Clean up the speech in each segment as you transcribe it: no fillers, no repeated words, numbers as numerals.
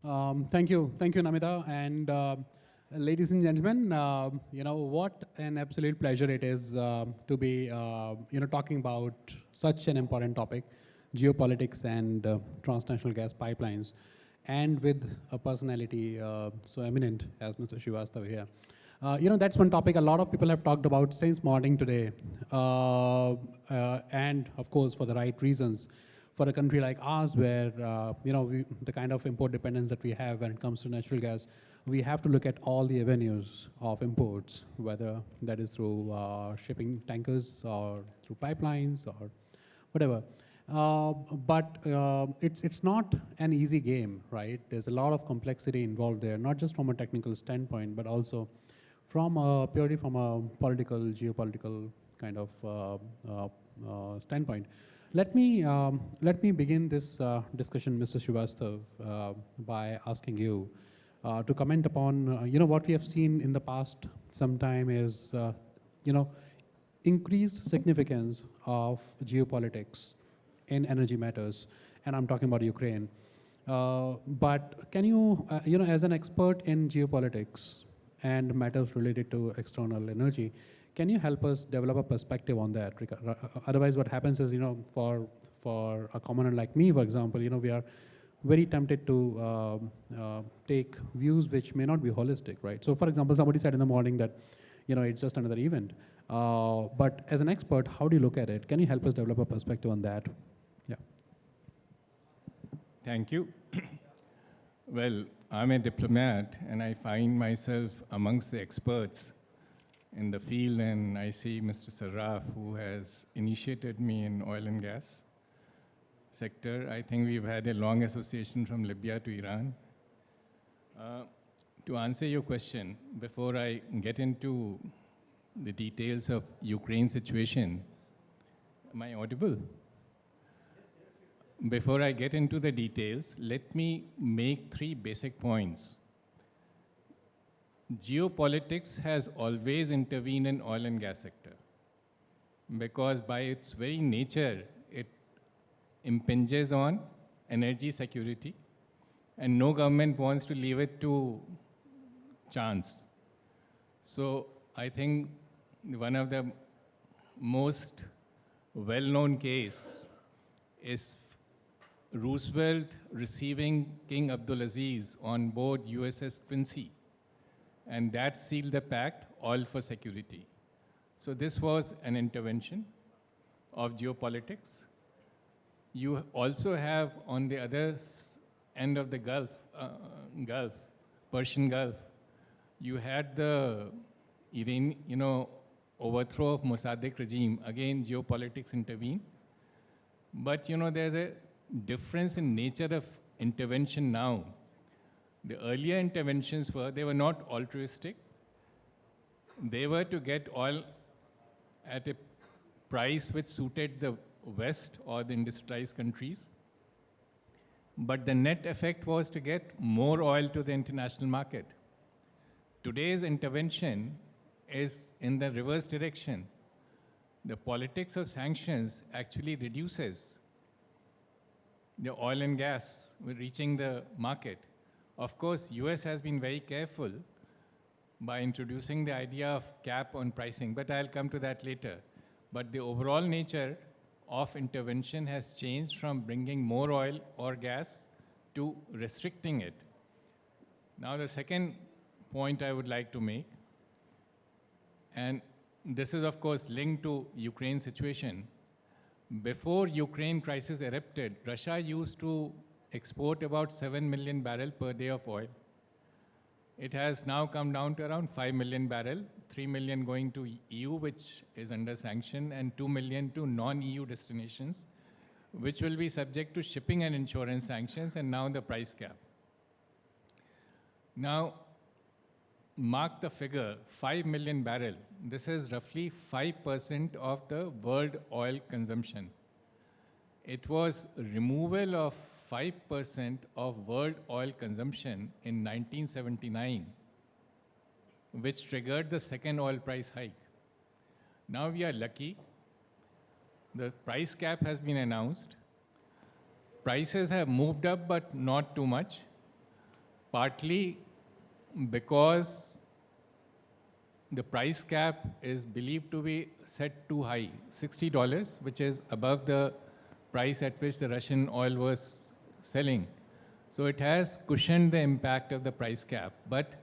Thank you, Namita, and ladies and gentlemen. What an absolute pleasure it is to be, talking about such an important topic, geopolitics and transnational gas pipelines, and with a personality so eminent as Mr. Srivastava here. That's one topic a lot of people have talked about since morning today, and of course for the right reasons. For a country like ours, where the kind of import dependence that we have when it comes to natural gas, we have to look at all the avenues of imports, whether that is through shipping tankers or through pipelines or whatever. But it's not an easy game, right? There's a lot of complexity involved there, not just from a technical standpoint, but also from purely from a political, geopolitical kind of standpoint. Let me begin this discussion, Mr. Srivastava, by asking you to comment upon what we have seen in the past some time is increased significance of geopolitics in energy matters, and I'm talking about Ukraine. But can you, as an expert in geopolitics and matters related to external energy, can you help us develop a perspective on that? Otherwise, what happens is, for a commoner like me, for example, we are very tempted to take views which may not be holistic, right? So, for example, somebody said in the morning that, it's just another event. But as an expert, how do you look at it? Can you help us develop a perspective on that? Yeah. Thank you. Well, I'm a diplomat, and I find myself amongst the experts in the field, and I see Mr. Sarraf, who has initiated me in oil and gas sector. I think we've had a long association from Libya to Iran. To answer your question, before I get into the details of Ukraine situation, am I audible? Before I get into the details, let me make 3 basic points. Geopolitics has always intervened in oil and gas sector because by its very nature, it impinges on energy security, and no government wants to leave it to chance. So I think one of the most well-known case is Roosevelt receiving King Abdulaziz on board USS Quincy. And that sealed the pact, oil for security. So this was an intervention of geopolitics. You also have on the other end of the Gulf, Persian Gulf, you had the overthrow of Mossadegh regime. Again, geopolitics intervened. But there's a difference in nature of intervention now. The earlier interventions they were not altruistic. They were to get oil at a price which suited the West or the industrialized countries. But the net effect was to get more oil to the international market. Today's intervention is in the reverse direction. The politics of sanctions actually reduces the oil and gas reaching the market. Of course, US has been very careful by introducing the idea of cap on pricing, but I'll come to that later. But the overall nature of intervention has changed from bringing more oil or gas to restricting it. Now, the second point I would like to make, and this is of course linked to Ukraine situation. Before Ukraine crisis erupted, Russia used to export about 7 million barrels per day of oil. It has now come down to around 5 million barrels, 3 million going to EU, which is under sanction, and 2 million to non-EU destinations, which will be subject to shipping and insurance sanctions, and now the price cap. Now, mark the figure, 5 million barrels. This is roughly 5% of the world oil consumption. It was removal of 5% of world oil consumption in 1979, which triggered the second oil price hike. Now we are lucky. The price cap has been announced. Prices have moved up, but not too much. partly because the price cap is believed to be set too high, $60, which is above the price at which the Russian oil was selling. So it has cushioned the impact of the price cap. But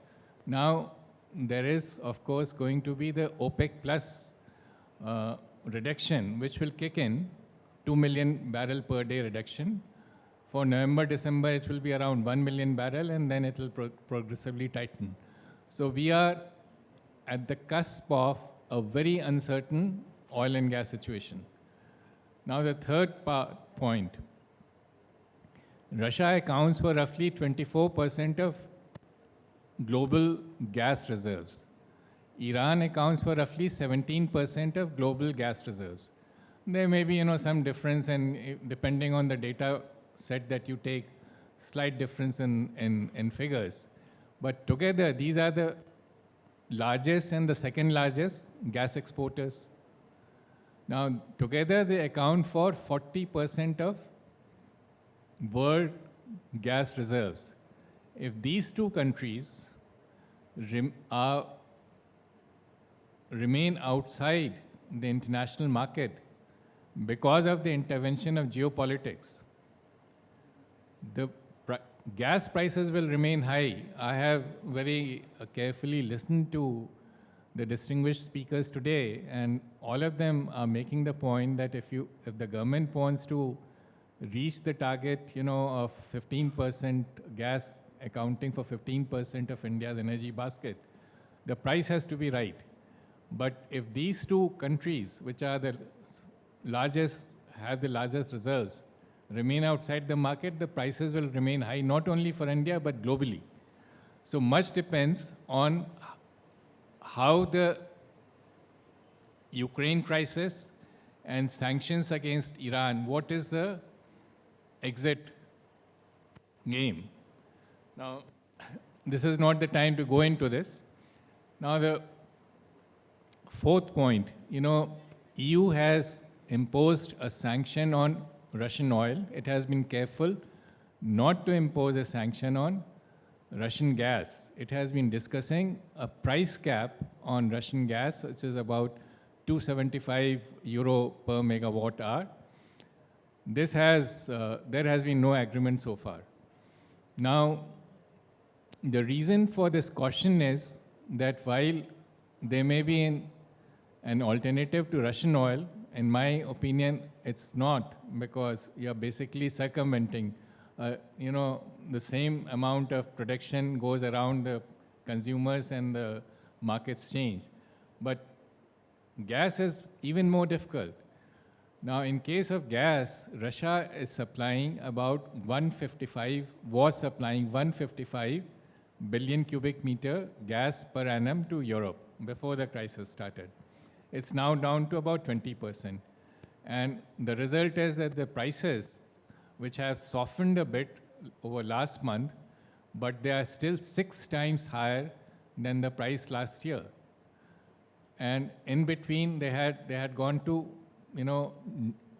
now there is, of course, going to be the OPEC plus reduction, which will kick in, 2 million barrel per day reduction. For November, December, it will be around 1 million barrel, and then it will progressively tighten. So we are at the cusp of a very uncertain oil and gas situation. Now the third point, Russia accounts for roughly 24% of global gas reserves. Iran accounts for roughly 17% of global gas reserves. There may be, some difference, and depending on the data set that you take, slight difference in figures. But together, these are the largest and the second largest gas exporters. Now, together they account for 40% of world gas reserves. If these two countries remain outside the international market because of the intervention of geopolitics, the gas prices will remain high. I have very carefully listened to the distinguished speakers today, and all of them are making the point that if the government wants to reach the target, of 15% gas accounting for 15% of India's energy basket, the price has to be right. But if these two countries, which are the largest, have the largest reserves, remain outside the market, the prices will remain high, not only for India, but globally. So much depends on how the Ukraine crisis and sanctions against Iran, what is the exit game? Now, this is not the time to go into this. Now, the fourth point, EU has imposed a sanction on Russian oil. It has been careful not to impose a sanction on Russian gas. It has been discussing a price cap on Russian gas, which is about €275 per megawatt hour. There has been no agreement so far. Now, the reason for this caution is that while there may be an alternative to Russian oil, in my opinion, it's not, because you're basically circumventing. The same amount of production goes around the consumers and the markets change. But gas is even more difficult. Now, in case of gas, Russia is supplying was supplying 155 billion cubic meter gas per annum to Europe before the crisis started. It's now down to about 20%. And the result is that the prices, which have softened a bit over last month, but they are still 6 times higher than the price last year. And in between, they had gone to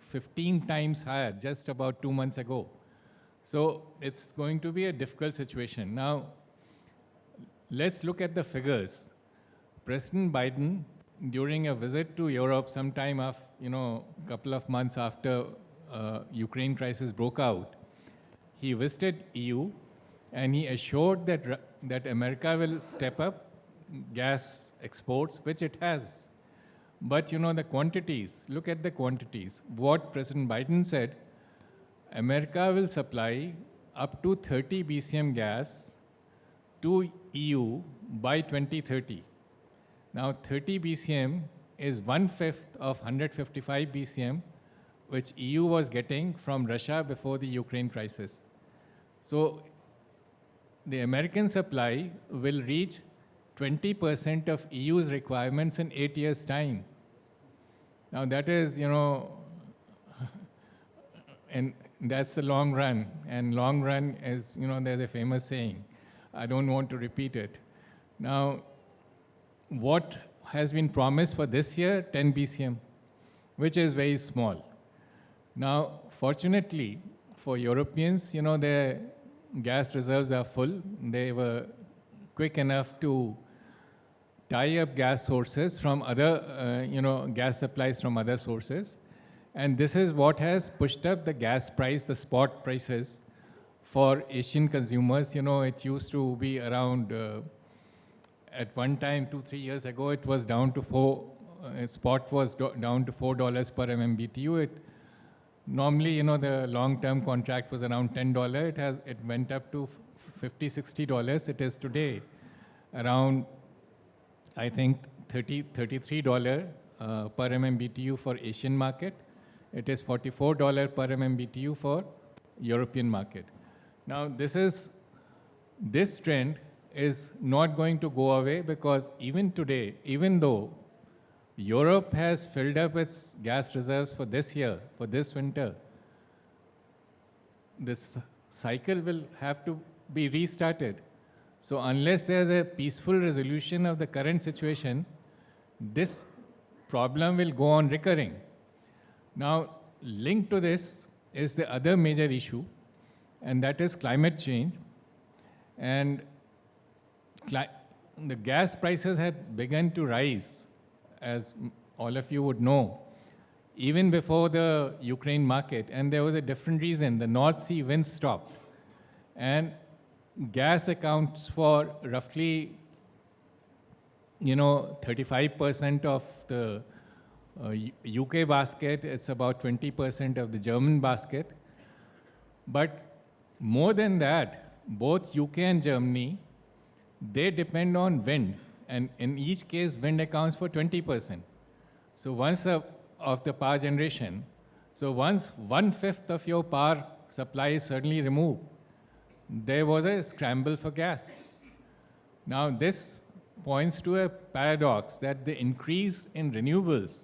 15 times higher just about 2 months ago. So it's going to be a difficult situation. Now, let's look at the figures. President Biden, during a visit to Europe sometime a couple of months after Ukraine crisis broke out, he visited EU and he assured that America will step up gas exports, which it has. But the quantities, look at the quantities. What President Biden said, America will supply up to 30 BCM gas to EU by 2030. Now, 30 BCM is 1/5 of 155 BCM, which EU was getting from Russia before the Ukraine crisis. So, the American supply will reach 20% of EU's requirements in 8 years' time. Now, that is, and that's the long run. And long run is, there's a famous saying. I don't want to repeat it. Now, what has been promised for this year? 10 BCM, which is very small. Now, fortunately for Europeans, gas reserves are full. They were quick enough to tie up gas sources from other, gas supplies from other sources. And this is what has pushed up the gas price, the spot prices for Asian consumers. It used to be around, at one time, 2-3 years ago, it was down to spot was down to $4 per MMBTU. Normally, the long-term contract was around $10. It went up to $50-$60. It is today around, I think, $33 per MMBTU for Asian market. It is $44 per MMBTU for European market. Now, this trend is not going to go away, because even today, even though Europe has filled up its gas reserves for this year, for this winter, this cycle will have to be restarted. So unless there's a peaceful resolution of the current situation, this problem will go on recurring. Now, linked to this is the other major issue, and that is climate change. And the gas prices had begun to rise, as all of you would know, even before the Ukraine market. And there was a different reason. The North Sea winds stopped. And gas accounts for roughly, 35% of the UK basket. It's about 20% of the German basket. But more than that, both UK and Germany, they depend on wind. And in each case, wind accounts for 20%. So once of the power generation, so once 1/5 of your power supply is suddenly removed, there was a scramble for gas. Now, this points to a paradox that the increase in renewables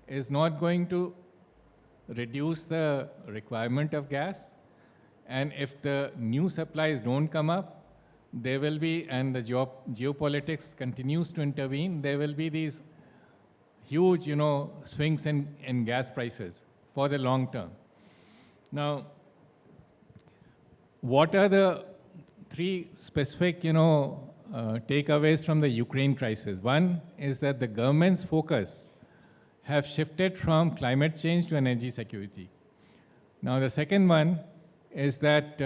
is not going to reduce the requirement of gas. And if the new supplies don't come up, there will be, and the geopolitics continues to intervene, there will be these huge, swings in gas prices for the long term. Now, what are the three specific, takeaways from the Ukraine crisis? One is that the government's focus have shifted from climate change to energy security. Now, the second one is that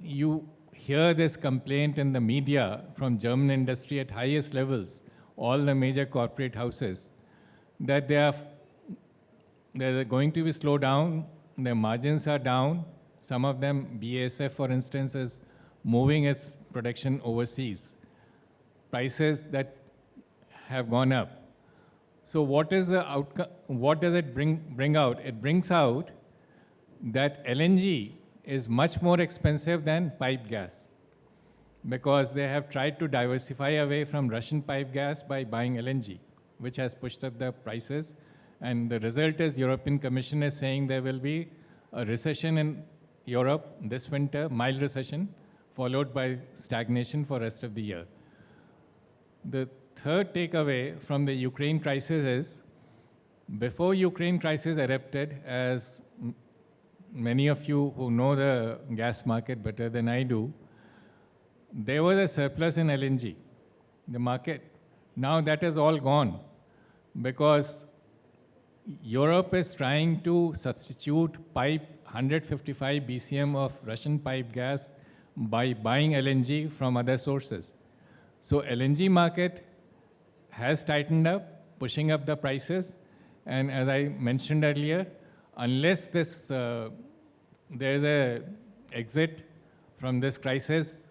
you hear this complaint in the media from German industry at highest levels, all the major corporate houses, that they're going to be slowed down, their margins are down. Some of them, BASF, for instance, is moving its production overseas. Prices that have gone up. So what is the outcome? What does it bring out? It brings out that LNG is much more expensive than piped gas, because they have tried to diversify away from Russian pipe gas by buying LNG, which has pushed up the prices. And the result is European Commission is saying there will be a recession in Europe this winter, mild recession, followed by stagnation for rest of the year. The third takeaway from the Ukraine crisis is, before Ukraine crisis erupted, as many of you who know the gas market better than I do, there was a surplus in LNG, the market. Now that is all gone, because Europe is trying to substitute 155 BCM of Russian pipe gas by buying LNG from other sources. So LNG market has tightened up, pushing up the prices. And as I mentioned earlier, unless there is a exit from this crisis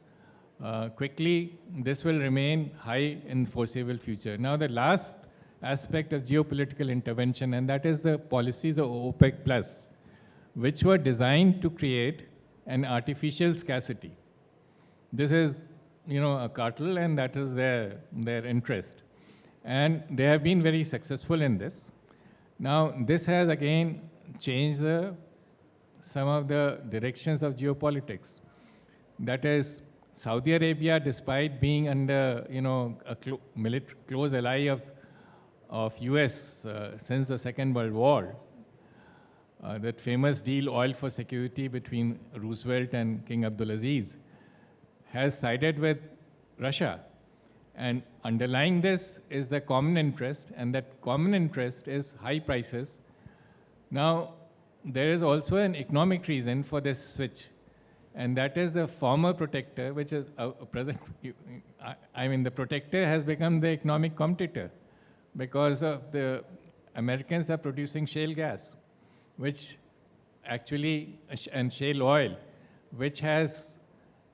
quickly, this will remain high in the foreseeable future. Now, the last aspect of geopolitical intervention, and that is the policies of OPEC Plus, which were designed to create an artificial scarcity. This is, a cartel, and that is their interest. And they have been very successful in this. Now, this has again changed some of the directions of geopolitics. That is, Saudi Arabia, despite being under, a close ally of US since the Second World War, that famous deal, oil for security, between Roosevelt and King Abdulaziz, has sided with Russia. And underlying this is the common interest, and that common interest is high prices. Now, there is also an economic reason for this switch, and that is the former protector, which is present. I mean, the protector has become the economic competitor because of the Americans are producing shale gas, which actually, and shale oil, which has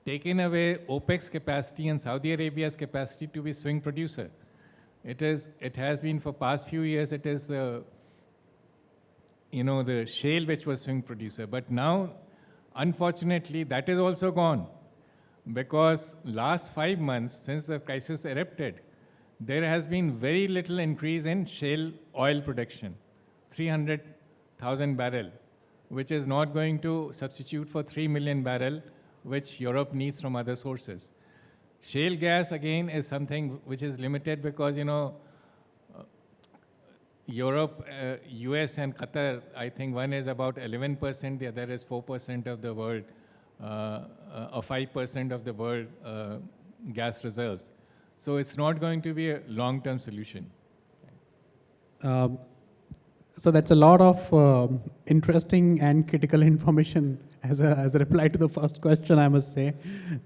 taken away OPEC's capacity and Saudi Arabia's capacity to be swing producer. It has been for past few years, it is the shale which was swing producer. But now, unfortunately, that is also gone, because last 5 months since the crisis erupted, there has been very little increase in shale oil production, 300,000 barrel, which is not going to substitute for 3 million barrel, which Europe needs from other sources. Shale gas, again, is something which is limited because, Europe, US and Qatar, I think one is about 11%, the other is 4% of the world, or 5% of the world gas reserves. So it's not going to be a long-term solution. So that's a lot of interesting and critical information as a reply to the first question, I must say,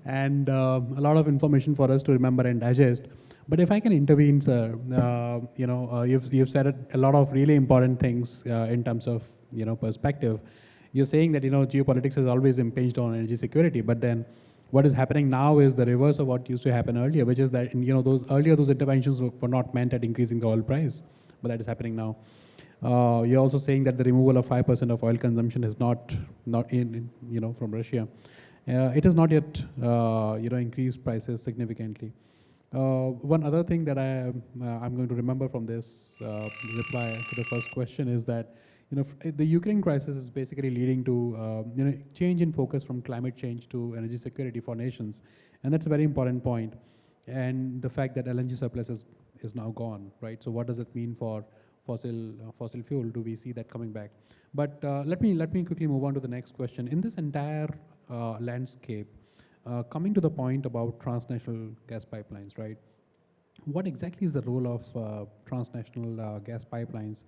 and a lot of information for us to remember and digest. But if I can intervene, sir, you've said a lot of really important things in terms of perspective. You're saying that geopolitics has always impinged on energy security, but then what is happening now is the reverse of what used to happen earlier, which is that those interventions were not meant at increasing the oil price, but that is happening now. You're also saying that the removal of 5% of oil consumption is not from Russia. It has not yet increased prices significantly. One other thing that I'm going to remember from this reply to the first question is that the Ukraine crisis is basically leading to change in focus from climate change to energy security for nations, and that's a very important point. And the fact that LNG surplus is now gone, right? So what does it mean for fossil fuel? Do we see that coming back? But let me quickly move on to the next question. In this entire landscape, coming to the point about transnational gas pipelines, right? What exactly is the role of transnational gas pipelines,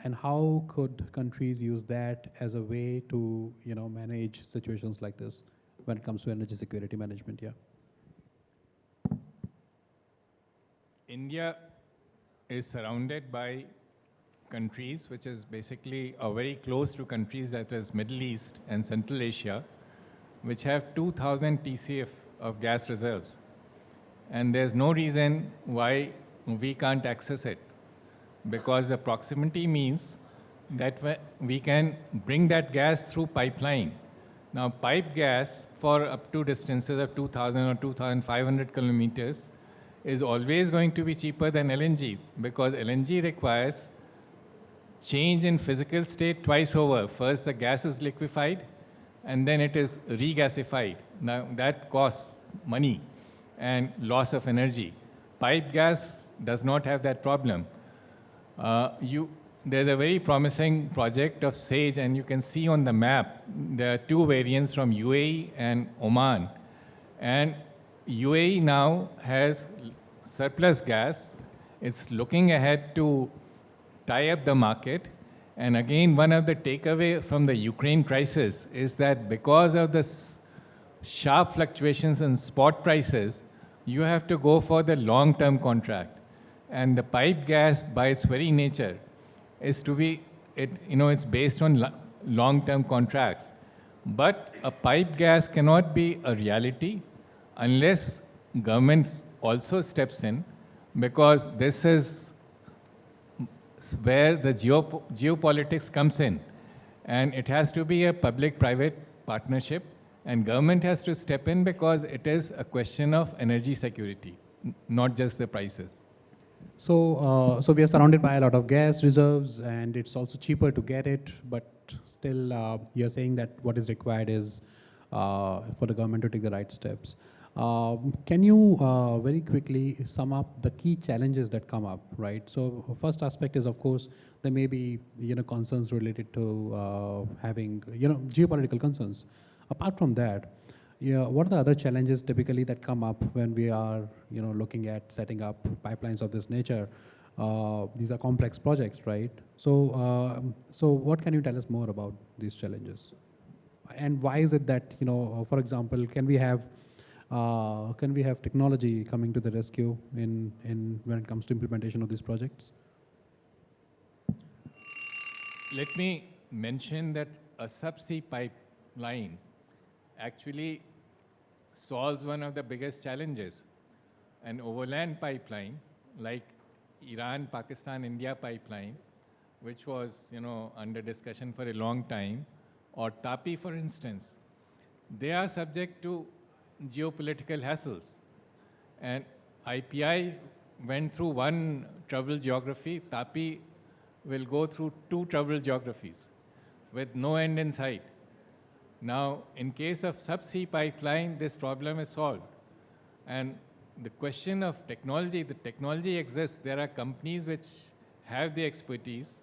and how could countries use that as a way to manage situations like this when it comes to energy security management? Yeah. India is surrounded by countries which is basically very close to countries that is Middle East and Central Asia, which have 2,000 TCF of gas reserves. And there's no reason why we can't access it, because the proximity means that we can bring that gas through pipeline. Now, pipe gas for up to distances of 2,000 or 2,500 kilometers is always going to be cheaper than LNG, because LNG requires change in physical state twice over. First, the gas is liquefied, and then it is regasified. Now, that costs money and loss of energy. Pipe gas does not have that problem. There's a very promising project of SAGE, and you can see on the map, there are 2 variants from UAE and Oman. And UAE now has surplus gas. It's looking ahead to tie up the market. And again, one of the takeaway from the Ukraine crisis is that because of the sharp fluctuations in spot prices, you have to go for the long-term contract. And the pipe gas, by its very nature, is to be, it's based on long-term contracts. But a pipe gas cannot be a reality unless government also steps in, because this is where the geopolitics comes in. And it has to be a public-private partnership, and government has to step in because it is a question of energy security, not just the prices. So we are surrounded by a lot of gas reserves, and it's also cheaper to get it, but still you're saying that what is required is for the government to take the right steps. Can you very quickly sum up the key challenges that come up, right? So first aspect is, of course, there may be, concerns related to having, geopolitical concerns. Apart from that, yeah, what are the other challenges typically that come up when we are, looking at setting up pipelines of this nature? These are complex projects, right? So what can you tell us more about these challenges? And why is it that, for example, can we have technology coming to the rescue in when it comes to implementation of these projects? Let me mention that a subsea pipeline actually solves one of the biggest challenges. An overland pipeline, like Iran, Pakistan, India pipeline, which was, under discussion for a long time, or TAPI, for instance, they are subject to geopolitical hassles. And IPI went through one troubled geography. TAPI will go through two troubled geographies with no end in sight. Now, in case of subsea pipeline, this problem is solved. And the question of technology, the technology exists. There are companies which have the expertise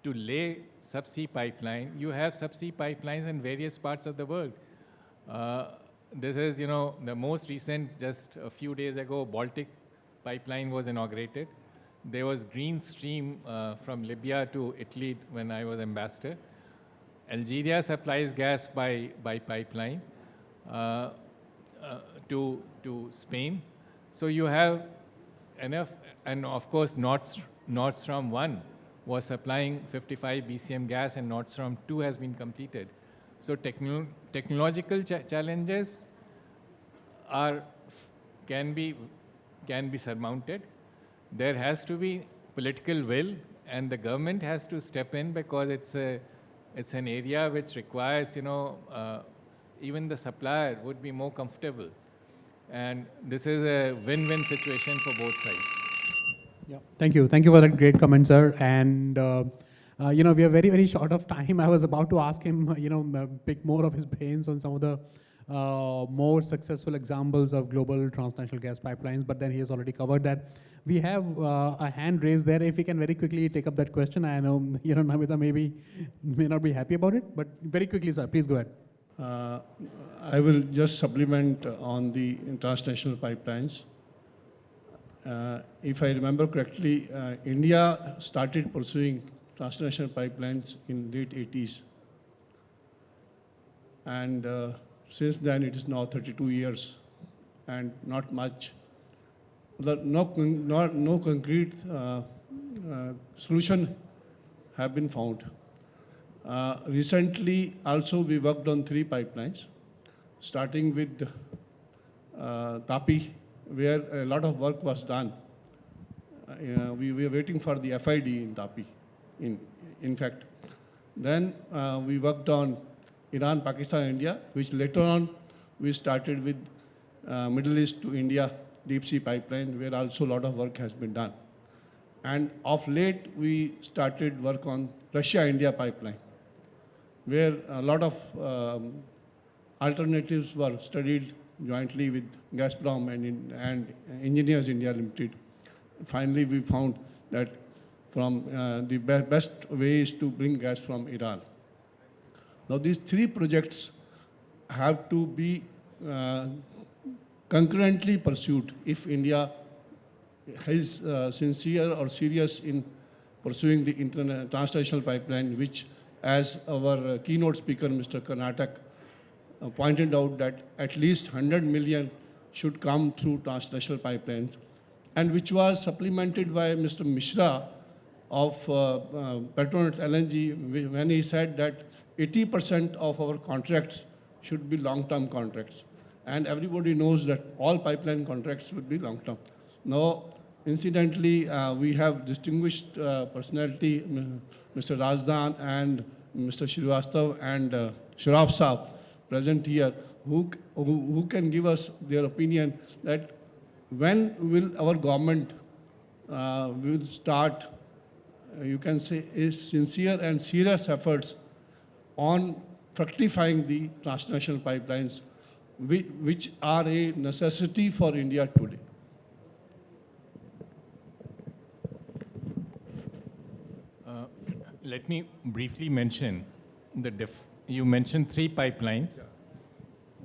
to lay subsea pipeline. You have subsea pipelines in various parts of the world. This is, the most recent, just a few days ago, Baltic pipeline was inaugurated. There was Green Stream from Libya to Italy when I was ambassador. Algeria supplies gas by pipeline to Spain. So you have enough, and of course Nord Stream 1 was supplying 55 BCM gas, and Nord Stream 2 has been completed. So technological challenges can be surmounted. There has to be political will, and the government has to step in, because it's an area which requires, even the supplier would be more comfortable. And this is a win-win situation for both sides. Yeah, thank you. Thank you for that great comment, sir. And we are very, very short of time. I was about to ask him, pick more of his brains on some of the more successful examples of global transnational gas pipelines, but then he has already covered that. We have a hand raised there. If we can very quickly take up that question. I know, Namita may not be happy about it, but very quickly, sir, please go ahead. I will just supplement on the transnational pipelines. If I remember correctly, India started pursuing transnational pipelines in late 80s. And since then, it is now 32 years and not much. No concrete solution have been found. Recently, also, we worked on 3 pipelines, starting with TAPI, where a lot of work was done. We were waiting for the FID in TAPI, in fact. Then we worked on Iran, Pakistan, India, which later on we started with Middle East to India deep sea pipeline, where also a lot of work has been done. And of late, we started work on Russia-India pipeline, where a lot of alternatives were studied jointly with Gazprom and Engineers India Limited. Finally, we found that from the best ways to bring gas from Iran. Now, these 3 projects have to be concurrently pursued if India is sincere or serious in pursuing the transnational pipeline, which, as our keynote speaker, Mr. Karnatak, pointed out, that at least 100 million should come through transnational pipelines, and which was supplemented by Mr. Mishra of Petronet LNG, when he said that 80% of our contracts should be long-term contracts. And everybody knows that all pipeline contracts would be long-term. Now, incidentally, we have distinguished personality, Mr. Razdan and Mr. Srivastava and Srivastava present here, who can give us their opinion that when will our government will start, you can say, is sincere and serious efforts on fructifying the transnational pipelines which are a necessity for India today. Let me briefly mention you mentioned 3 pipelines.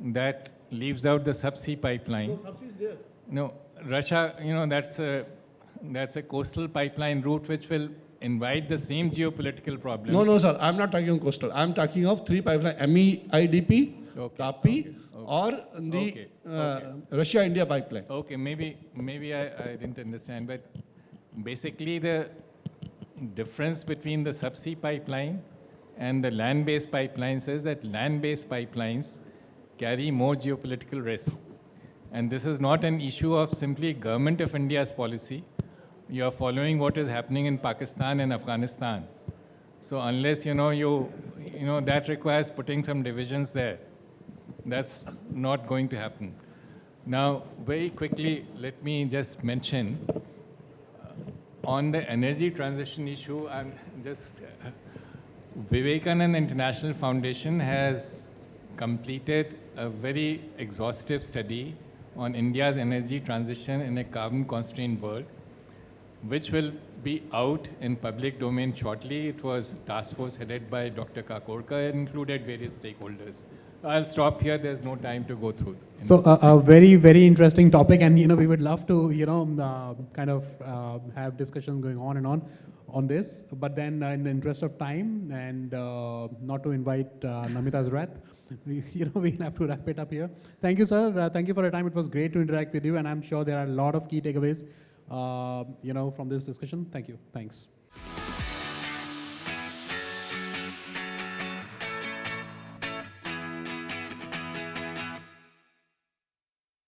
That leaves out the subsea pipeline. Subsea is there. No, Russia, that's a coastal pipeline route which will invite the same geopolitical problems. No, sir. I'm not talking of coastal. I'm talking of 3 pipeline, MEIDP, Okay, TAPI, okay. or the Okay. Russia-India pipeline. Okay, maybe I didn't understand, but basically the difference between the subsea pipeline and the land-based pipelines is that land-based pipelines carry more geopolitical risk. And this is not an issue of simply government of India's policy. You are following what is happening in Pakistan and Afghanistan. So unless, that requires putting some divisions there. That's not going to happen. Now, very quickly, let me just mention, on the energy transition issue, I'm just, Vivekananda International Foundation has completed a very exhaustive study on India's energy transition in a carbon-constrained world, which will be out in public domain shortly. It was a task force headed by Dr. Kakorkar and included various stakeholders. I'll stop here. There's no time to go through. So a very, very interesting topic, and we would love to have discussions going on and on this. But then, in the interest of time and not to invite Namita's wrath, we'll have to wrap it up here. Thank you, sir. Thank you for your time. It was great to interact with you, and I'm sure there are a lot of key takeaways, from this discussion. Thank you. Thanks.